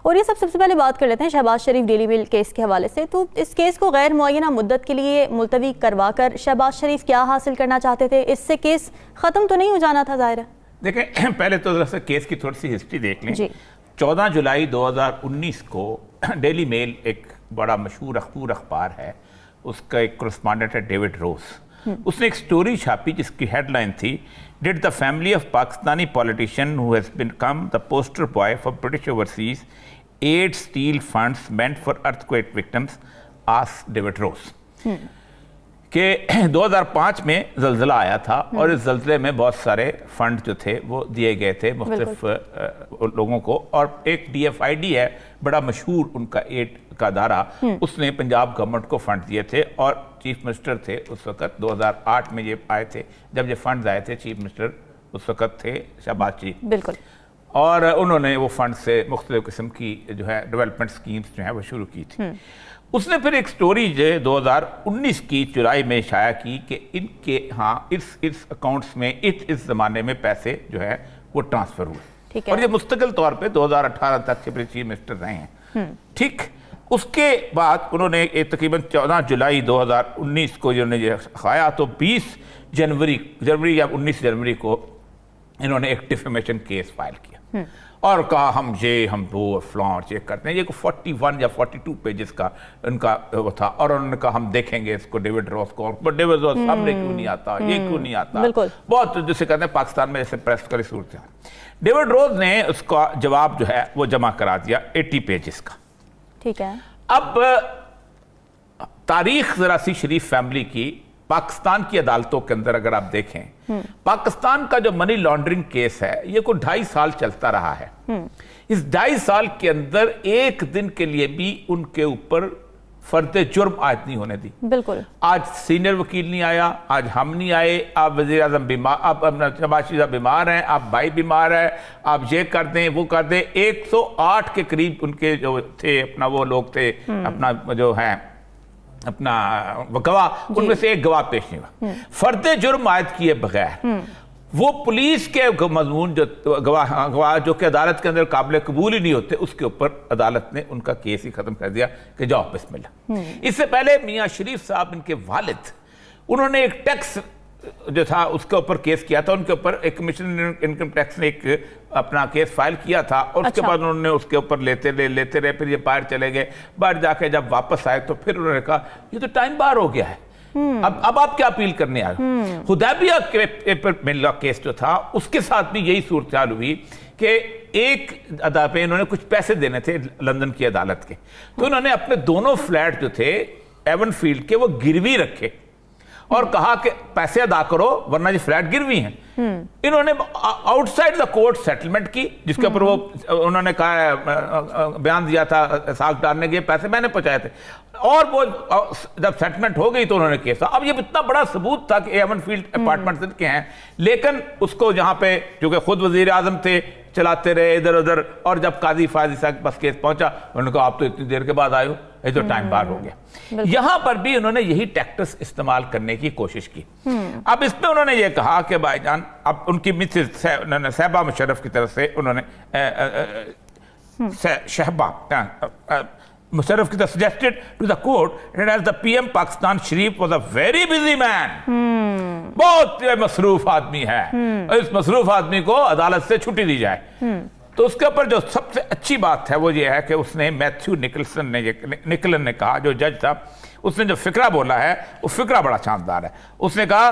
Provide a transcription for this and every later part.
اور یہ سب سے پہلے بات کر لیتے ہیں شہباز شریف ڈیلی میل کیس کے حوالے سے. تو اس کیس کو غیر معینہ مدت کے لیے ملتوی کروا کر شہباز شریف کیا حاصل کرنا چاہتے تھے؟ اس سے کیس ختم تو نہیں ہو جانا تھا ظاہر ہے؟ دیکھیں پہلے تو ذرا سا کیس کی تھوڑی سی ہسٹری دیکھ لیں. 14 جولائی 2019 کو ڈیلی میل ایک بڑا مشہور اخبار ہے, اس کا ایک کرسپونڈنٹ ہے ڈیوڈ روز. اس نے ایک سٹوری چھاپی جس کی ہیڈ لائن تھی Did the family of Pakistani politician who has become the poster boy for British overseas aid steal funds meant for earthquake victims? Asked David Rose. کہ 2005 میں زلزلہ آیا تھا اور اس زلزلے میں بہت سارے فنڈ جو تھے وہ دیے گئے تھے مختلف لوگوں کو, اور ایک DFID ہے بڑا مشہور ان کا ایڈ کا ادارہ, اس نے پنجاب گورنمنٹ کو فنڈ دیے تھے اور چیف منسٹر تھے اس وقت 2008 میں یہ آئے تھے جب یہ فنڈز آئے تھے. چیف منسٹر اس وقت تھے شہباز شریف. بالکل. اور انہوں نے وہ فنڈ سے مختلف قسم کی جو ہے ڈیولپمنٹ سکیمز جو ہیں وہ شروع کی تھی. اس نے پھر ایک سٹوری جو 2019 کی جولائی میں شائع کی کہ ان کے ہاں اس اکاؤنٹس میں اس زمانے میں پیسے جو ہے وہ ٹرانسفر ہوئے, اور یہ مستقل طور پہ 2018 تک کے چیف منسٹر رہے ہیں. ٹھیک, اس کے بعد انہوں نے تقریباً 14 جولائی 2019 کو انہوں نے یہ خوایا تو 20 جنوری یا 19 جنوری کو انہوں نے ایک ڈیفیمیشن کیس فائل کیا اور کہا ہم وہ فلاں چیک کرتے ہیں. یہ 41 یا 42 پیجز کا ان کا وہ تھا, اور انہوں نے کہا ہم دیکھیں گے اس کو ڈیوڈ روز کو, بٹ ڈیوڈ روز سامنے کیوں نہیں آتا, یہ کیوں نہیں آتا, بہت جسے کہتے ہیں پاکستان میں جیسے پریس کری صورت ہے. ڈیوڈ روز نے اس کا جواب جو ہے وہ جمع کرا دیا 80 پیجز کا. ٹھیک ہے. اب تاریخ ذرا سی شریف فیملی کی پاکستان کی عدالتوں کے اندر اگر آپ دیکھیں, پاکستان کا جو منی لانڈرنگ کیس ہے یہ کوئی 2.5 سال چلتا رہا ہے. اس 2.5 سال کے اندر ایک دن کے لیے بھی ان کے اوپر فرد جرم عائد نہیں ہونے دی. بالکل. آج سینئر وکیل نہیں آیا, آج ہم نہیں آئے, آپ وزیر اعظم بیمار, آپ شہباز شریف بیمار ہیں, آپ بھائی بیمار ہیں, آپ یہ کر دیں وہ کر دیں. 108 کے قریب ان کے جو تھے اپنا وہ لوگ تھے اپنا جو ہیں اپنا گواہ, ان میں سے ایک گواہ پیش نہیں ہوا. فرد جرم عائد کیے بغیر وہ پولیس کے مضمون جو گواہ جو کہ عدالت کے اندر قابل قبول ہی نہیں ہوتے, اس کے اوپر عدالت نے ان کا کیس ہی ختم کر دیا کہ جاؤ بسم اللہ. اس سے پہلے میاں شریف صاحب ان کے والد, انہوں نے ایک ٹیکس جو تھا اس کے اوپر کیس کیا تھا, ان کے اوپر ایک کمیشن انکم ٹیکس نے ایک اپنا کیس فائل کیا تھا, اور اس کے بعد انہوں نے اس کے اوپر لیتے رہے, پھر یہ باہر چلے گئے. باہر جا کے جب واپس آئے تو پھر انہوں نے کہا یہ تو ٹائم بار ہو گیا ہے, اب آپ کیا اپیل کرنے آئے. حدیبیہ کے ملا کیس جو تھا اس کے ساتھ بھی یہی صورتحال ہوئی کہ ایک ادا پہ انہوں نے کچھ پیسے دینے تھے لندن کی عدالت کے, تو انہوں نے اپنے دونوں فلیٹ جو تھے ایون فیلڈ کے وہ گروی رکھے اور کہا کہ پیسے ادا کرو ورنہ یہ فلیٹ گروی ہیں. انہوں نے out side the court settlement کی جس کے اوپر وہ انہوں نے کہا بیان دیا تھا ساکھ ڈالنے کے پیسے میں نے پہنچائے تھے, اور وہ جب سیٹلمنٹ ہو گئی تو انہوں نے کیسا. اب یہ اتنا بڑا ثبوت تھا کہ ایون فیلڈ اپارٹمنٹ کے ہیں, لیکن اس کو جہاں پہ چونکہ خود وزیر اعظم تھے چلاتے رہے ادھر ادھر, اور جب قاضی فاضی صاحب کے پاس کیس پہنچا انہوں نے کہا آپ تو اتنی دیر کے بعد آئے ہو, یہ تو ٹائم بار ہو گیا. یہاں پر بھی انہوں نے یہی ٹیکٹس استعمال کرنے کی کوشش کی. اب اس پہ انہوں نے یہ کہا کہ بھائی جان, اب ان کی مسز صاحبہ مشرف کی طرف سے انہوں نے شہبہ مشرف کی طرف suggested to the court that as the PM Pakistan Sharif was a very busy man, بہت مصروف آدمی ہے, اس مصروف آدمی کو عدالت سے چھٹی دی جائے. تو اس کے اوپر جو سب سے اچھی بات ہے وہ یہ ہے کہ اس نے میتھیو نکلن نے کہا, جو جج تھا, اس نے جو فقرہ بولا ہے وہ فقرہ بڑا شاندار ہے. اس نے کہا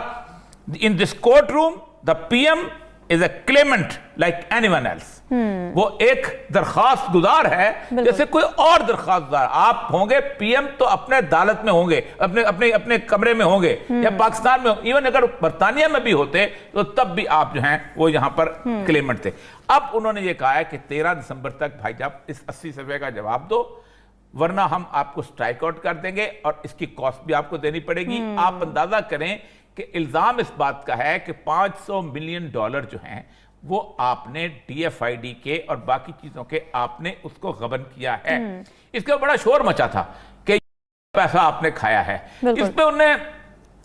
in this courtroom the PM is a claimant like anyone else. وہ ایک درخواست گزار ہے جیسے کوئی اور درخواست گزار. آپ ہوں گے پی ایم تو اپنے عدالت میں ہوں گے, اپنے کمرے میں ہوں گے, یا پاکستان میں, ایون اگر برطانیہ میں بھی ہوتے تو تب بھی آپ جو ہیں وہ یہاں پر کلیمنٹ تھے. اب انہوں نے یہ کہا ہے کہ 13 دسمبر تک بھائی جاب اس 80 صفحے کا جواب دو ورنہ ہم آپ کو سٹرائک آؤٹ کر دیں گے اور اس کی کاسٹ بھی آپ کو دینی پڑے گی. آپ اندازہ کریں کہ الزام اس بات کا ہے کہ $500 ملین جو ہیں وہ آپ نے DFID کے اور باقی چیزوں کے آپ نے اس کو غبن کیا ہے. اس کا بڑا شور مچا تھا کہ پیسہ آپ نے کھایا ہے. اس پہ انہیں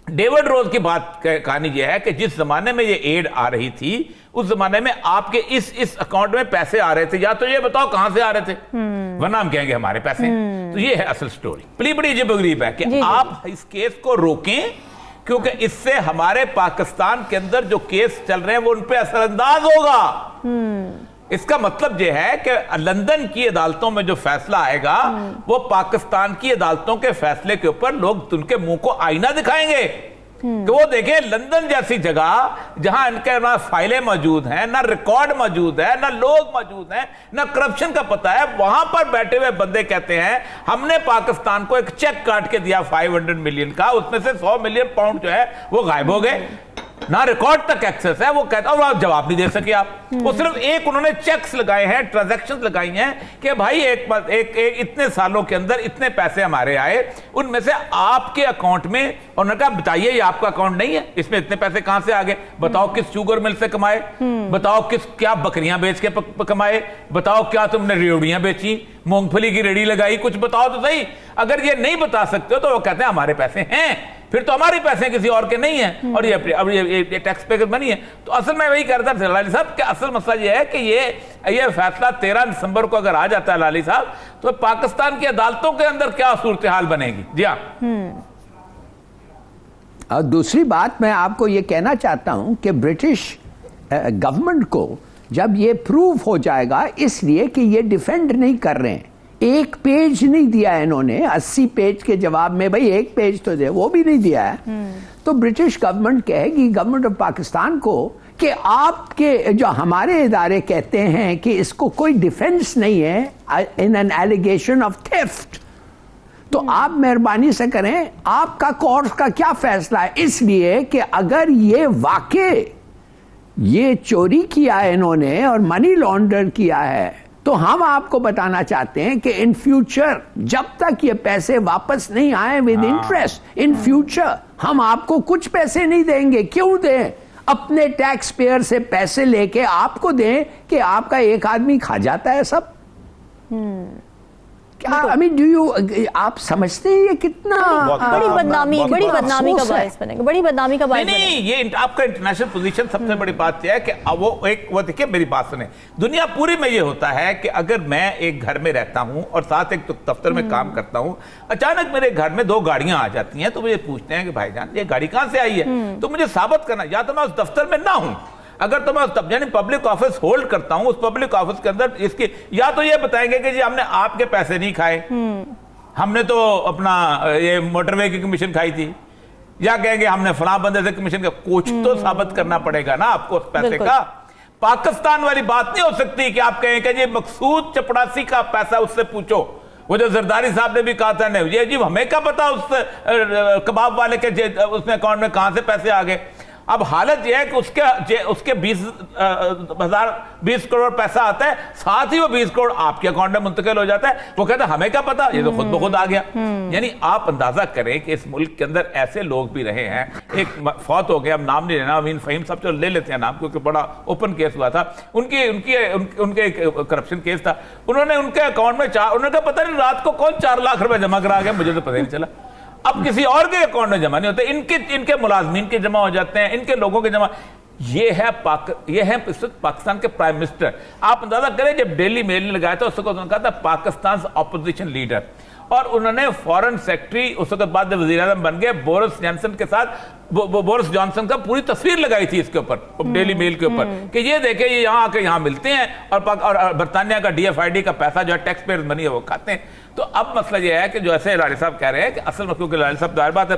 डेविड रोज की बात कहानी यह है कि जिस जमाने में ये एड आ रही थी उस जमाने में आपके इस अकाउंट में पैसे आ रहे थे, या तो ये बताओ कहां से आ रहे थे, वरना हम कहेंगे हमारे पैसे। तो ये है असल स्टोरी। बड़ी अजीब है कि आप इस केस को रोकें, क्योंकि इससे हमारे पाकिस्तान के अंदर जो केस चल रहे हैं वो उन पे असरअंदाज होगा। इसका मतलब यह है कि लंदन की अदालतों में जो फैसला आएगा वो पाकिस्तान की अदालतों के फैसले के ऊपर लोग उनके मुंह को आईना दिखाएंगे कि वो देखें लंदन जैसी जगह जहां इनके ना फाइलें मौजूद हैं, ना रिकॉर्ड मौजूद है, ना लोग मौजूद हैं, ना करप्शन का पता है, वहां पर बैठे हुए बंदे कहते हैं हमने पाकिस्तान को एक चेक काट के दिया 500 मिलियन का, उसमें से 100 मिलियन पाउंड जो है वो गायब हो गए, ना रिकॉर्ड तक एक्सेस है। वो कहता और आप जवाब नहीं दे सके आप। वो सिर्फ एक उन्होंने चेक्स लगाए हैं, ट्रांजैक्शंस लगाई हैं कि भाई एक इतने सालों के अंदर इतने पैसे हमारे आए, उनमें से आपके अकाउंट में, और उन्होंने कहा बताइए ये आपका अकाउंट नहीं है, इसमें इतने पैसे कहां से आ गए, बताओ किस शुगर मिल से कमाए, बताओ क्या बकरियां बेच के कमाए, बताओ क्या तुमने रेवड़ियां बेची, मूंगफली की रेडी लगाई, कुछ बताओ तो सही। अगर ये नहीं बता सकते हो तो वो कहते हैं हमारे पैसे हैं, फिर तो हमारे पैसे किसी और के नहीं है, और ये टैक्स पेयर बनी है। तो असल में वही कहता था लाली साहब कि असल मसला ये है कि ये फैसला 13 दिसंबर को अगर आ जाता है लाली साहब, तो पाकिस्तान की अदालतों के अंदर क्या सूरत हाल बनेगी। जी हाँ। और दूसरी बात मैं आपको ये कहना चाहता हूं कि ब्रिटिश गवर्नमेंट को जब ये प्रूव हो जाएगा, इसलिए कि ये डिफेंड नहीं कर रहे हैं, एक पेज नहीं दिया इन्होंने, 80 पेज के जवाब में भाई एक पेज तो दे, वो भी नहीं दिया है। तो ब्रिटिश गवर्नमेंट कहेगी गवर्नमेंट ऑफ पाकिस्तान को कि आपके जो हमारे इदारे कहते हैं कि इसको कोई डिफेंस नहीं है in an allegation of theft, तो आप मेहरबानी से करें आपका कोर्ट का क्या फैसला है, इसलिए कि अगर ये वाकई ये चोरी किया है इन्होंने और मनी लॉन्डर किया है, तो हम आपको बताना चाहते हैं कि इन फ्यूचर जब तक ये पैसे वापस नहीं आए विद इंटरेस्ट, इन फ्यूचर हम आपको कुछ पैसे नहीं देंगे। क्यों दें? अपने टैक्स पेयर से पैसे लेके आपको दें कि आपका एक आदमी खा जाता है सब। क्या आई मीन डू यू, आप समझते हैं ये कितना बड़ी बदनामी का बायस बनेगा, बड़ी बदनामी का बायस नहीं, ये आपका इंटरनेशनल पोजीशन सबसे बड़ी बात यह है कि वो देखिए मेरी बात सुने, दुनिया पूरी में ये होता है कि अगर मैं एक घर में रहता हूं और साथ एक दफ्तर में काम करता हूं, अचानक मेरे घर में 2 गाड़ियां आ जाती हैं, तो मुझे पूछते हैं कि भाईजान ये गाड़ी कहां से आई है, तो मुझे साबित करना, या तो मैं उस दफ्तर में ना हूं, अगर तो मैं यानी पब्लिक ऑफिस होल्ड करता हूं, उस पब्लिक ऑफिस के अंदर इसकी, या तो ये बताएंगे कि जी हमने आपके पैसे नहीं खाए, हमने तो अपना ये मोटरवे की कमीशन खाई थी, या कहेंगे हमने फलां बंदे से कमीशन का, कुछ तो साबित करना पड़ेगा ना आपको उस पैसे का। पाकिस्तान वाली बात नहीं हो सकती कि आप कहें कि जी मकसूद चपड़ासी का पैसा उससे पूछो, वो जो जरदारी साहब ने भी कहा था नहीं ये जी हमें क्या पता उस कबाब वाले के उसमें अकाउंट में कहां से पैसे आ गए। अब हालत यह है कि उसके 20 करोड़ पैसा आता है, साथ ही वो 20 करोड़ आपके अकाउंट में मुंतकिल हो जाता है, वो कहता है हमें क्या पता, ये तो खुद ब खुद आ गया। यानी आप अंदाजा करें कि इस मुल्क के अंदर ऐसे लोग भी रहे हैं, एक फौत हो गया, अब नाम नहीं लेना, अमीन फहीम साहब, चलो ले लेते हैं नाम क्योंकि बड़ा ओपन केस हुआ था, उनके करप्शन केस था, उन्होंने उनके अकाउंट में उन्होंने कहा पता नहीं रात को कौन 4 लाख रुपए जमा करा गया, मुझे तो पता ही नहीं चला। अब किसी और के अकाउंट में जमा नहीं होते, इनके मुलाजमीन के जमा हो जाते हैं, इनके लोगों के जमा। ये है पाकिस्तान के प्राइम मिनिस्टर। आप अंदाजा करें जब डेली मेल ने लगाया था, उस वक्त उन्होंने कहा था पाकिस्तान ऑपोजिशन लीडर, और उन्होंने फॉरेन सेक्रेटरी उस वक्त बाद वजीर आज़म बन गए बोरिस जॉनसन के साथ, बोरिस जॉनसन का पूरी तस्वीर लगाई थी इसके ऊपर, डेली मेल के ऊपर, कि ये देखें ये यहाँ आके यहाँ मिलते हैं और बरतानिया का DFID का पैसा जो है टैक्स पेयर मनी है वो खाते हैं। तो अब मसला ये है कि जो ऐसे लाली साहब कह रहे हैं कि असल में, क्योंकि लाली साहब जाहिर बात है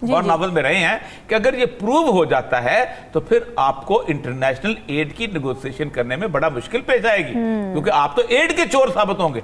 और नावल में रहे हैं, कि अगर ये प्रूव हो जाता है तो फिर आपको इंटरनेशनल एड की नेगोशिएशन करने में बड़ा मुश्किल पेश आएगी, क्योंकि आप तो एड के चोर साबित होंगे।